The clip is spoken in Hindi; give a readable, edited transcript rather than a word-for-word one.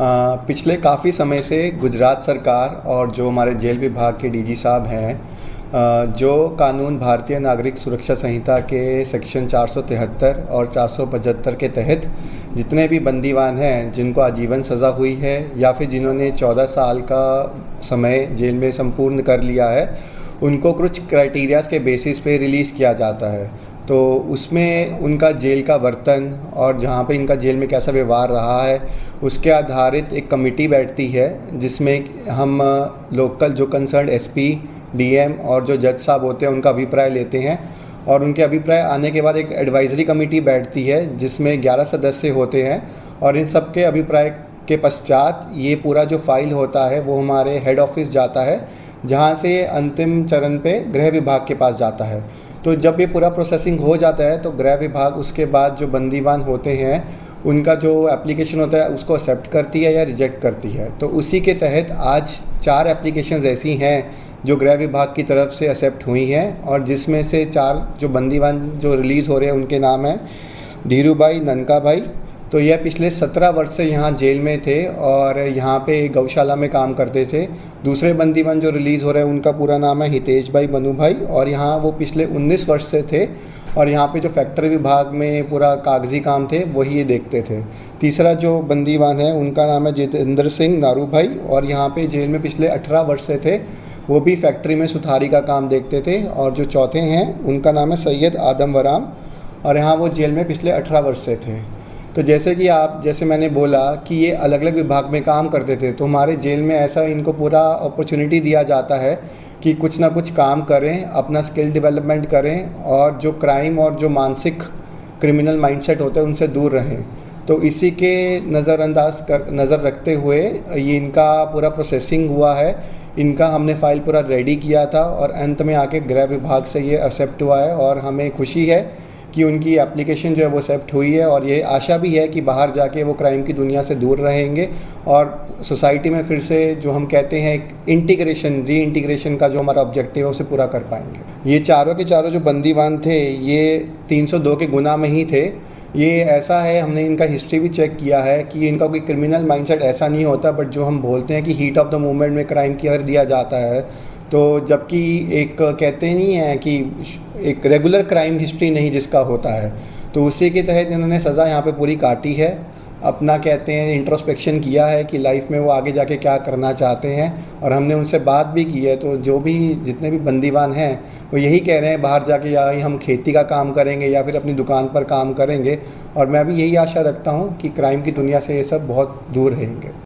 पिछले काफ़ी समय से गुजरात सरकार और जो हमारे जेल विभाग के डीजी साहब हैं, जो कानून भारतीय नागरिक सुरक्षा संहिता के सेक्शन 473 और 475 के तहत जितने भी बंदीवान हैं जिनको आजीवन सज़ा हुई है या फिर जिन्होंने 14 साल का समय जेल में संपूर्ण कर लिया है, उनको कुछ क्राइटेरियाज़ के बेसिस पे रिलीज़ किया जाता है। तो उसमें उनका जेल का बर्तन और जहाँ पे इनका जेल में कैसा व्यवहार रहा है, उसके आधारित एक कमेटी बैठती है जिसमें हम लोकल जो कंसर्न एसपी, डीएम और जो जज साहब होते हैं उनका अभिप्राय लेते हैं। और उनके अभिप्राय आने के बाद एक एडवाइज़री कमेटी बैठती है जिसमें 11 सदस्य होते हैं और इन सब के अभिप्राय के पश्चात ये पूरा जो फाइल होता है वो हमारे हेड ऑफिस जाता है, जहाँ से अंतिम चरण पे गृह विभाग के पास जाता है। तो जब ये पूरा प्रोसेसिंग हो जाता है तो गृह विभाग उसके बाद जो बंदीवान होते हैं उनका जो एप्लीकेशन होता है उसको एक्सेप्ट करती है या रिजेक्ट करती है। तो उसी के तहत आज 4 एप्लीकेशंस ऐसी हैं जो गृह विभाग की तरफ से एक्सेप्ट हुई हैं और जिसमें से 4 जो बंदीवान जो रिलीज़ हो रहे हैं उनके नाम हैं धीरू भाई, ननका भाई। तो यह पिछले 17 वर्ष से यहाँ जेल में थे और यहाँ पे गौशाला में काम करते थे। दूसरे बंदीवान जो रिलीज़ हो रहे हैं उनका पूरा नाम है हितेश भाई, मनु भाई, और यहाँ वो पिछले 19 वर्ष से थे और यहाँ पे जो फैक्ट्री विभाग में पूरा कागजी काम थे वही ये देखते थे। तीसरा जो बंदीवान है उनका नाम है जितेंद्र सिंह नारू भाई और यहाँ पे जेल में पिछले 18 वर्ष से थे, वो भी फैक्ट्री में सुथारी का काम देखते थे। और जो चौथे हैं उनका नाम है सैयद आदम वराम और यहाँ वो जेल में पिछले 18 वर्ष से थे। तो जैसे मैंने बोला कि ये अलग अलग विभाग में काम करते थे, तो हमारे जेल में ऐसा इनको पूरा अपॉर्चुनिटी दिया जाता है कि कुछ ना कुछ काम करें, अपना स्किल डेवलपमेंट करें और जो क्राइम और जो मानसिक क्रिमिनल माइंडसेट होते हैं उनसे दूर रहें। तो इसी के नज़र रखते हुए ये इनका पूरा प्रोसेसिंग हुआ है। इनका हमने फ़ाइल पूरा रेडी किया था और अंत में आके गृह विभाग से ये एक्सेप्ट हुआ है और हमें खुशी है कि उनकी एप्लीकेशन जो है वो एक्सेप्ट हुई है और ये आशा भी है कि बाहर जाके वो क्राइम की दुनिया से दूर रहेंगे और सोसाइटी में फिर से जो हम कहते हैं रीइंटीग्रेशन का जो हमारा ऑब्जेक्टिव है उसे पूरा कर पाएंगे। ये चारों के चारों जो बंदीवान थे ये 302 के गुना में ही थे। ये ऐसा है, हमने इनका हिस्ट्री भी चेक किया है कि इनका कोई क्रिमिनल माइंडसेट ऐसा नहीं होता, बट जो हम बोलते हैं कि हीट ऑफ द मोमेंट में क्राइम कर दिया जाता है, तो जबकि एक कहते नहीं है कि एक रेगुलर क्राइम हिस्ट्री नहीं जिसका होता है, तो उसी के तहत इन्होंने सज़ा यहाँ पे पूरी काटी है। अपना कहते हैं इंट्रोस्पेक्शन किया है कि लाइफ में वो आगे जाके क्या करना चाहते हैं और हमने उनसे बात भी की है। तो जितने भी बंदीवान हैं वो यही कह रहे हैं बाहर जाके या हम खेती का काम करेंगे या फिर अपनी दुकान पर काम करेंगे और मैं भी यही आशा रखता हूँ कि क्राइम की दुनिया से ये सब बहुत दूर रहेंगे।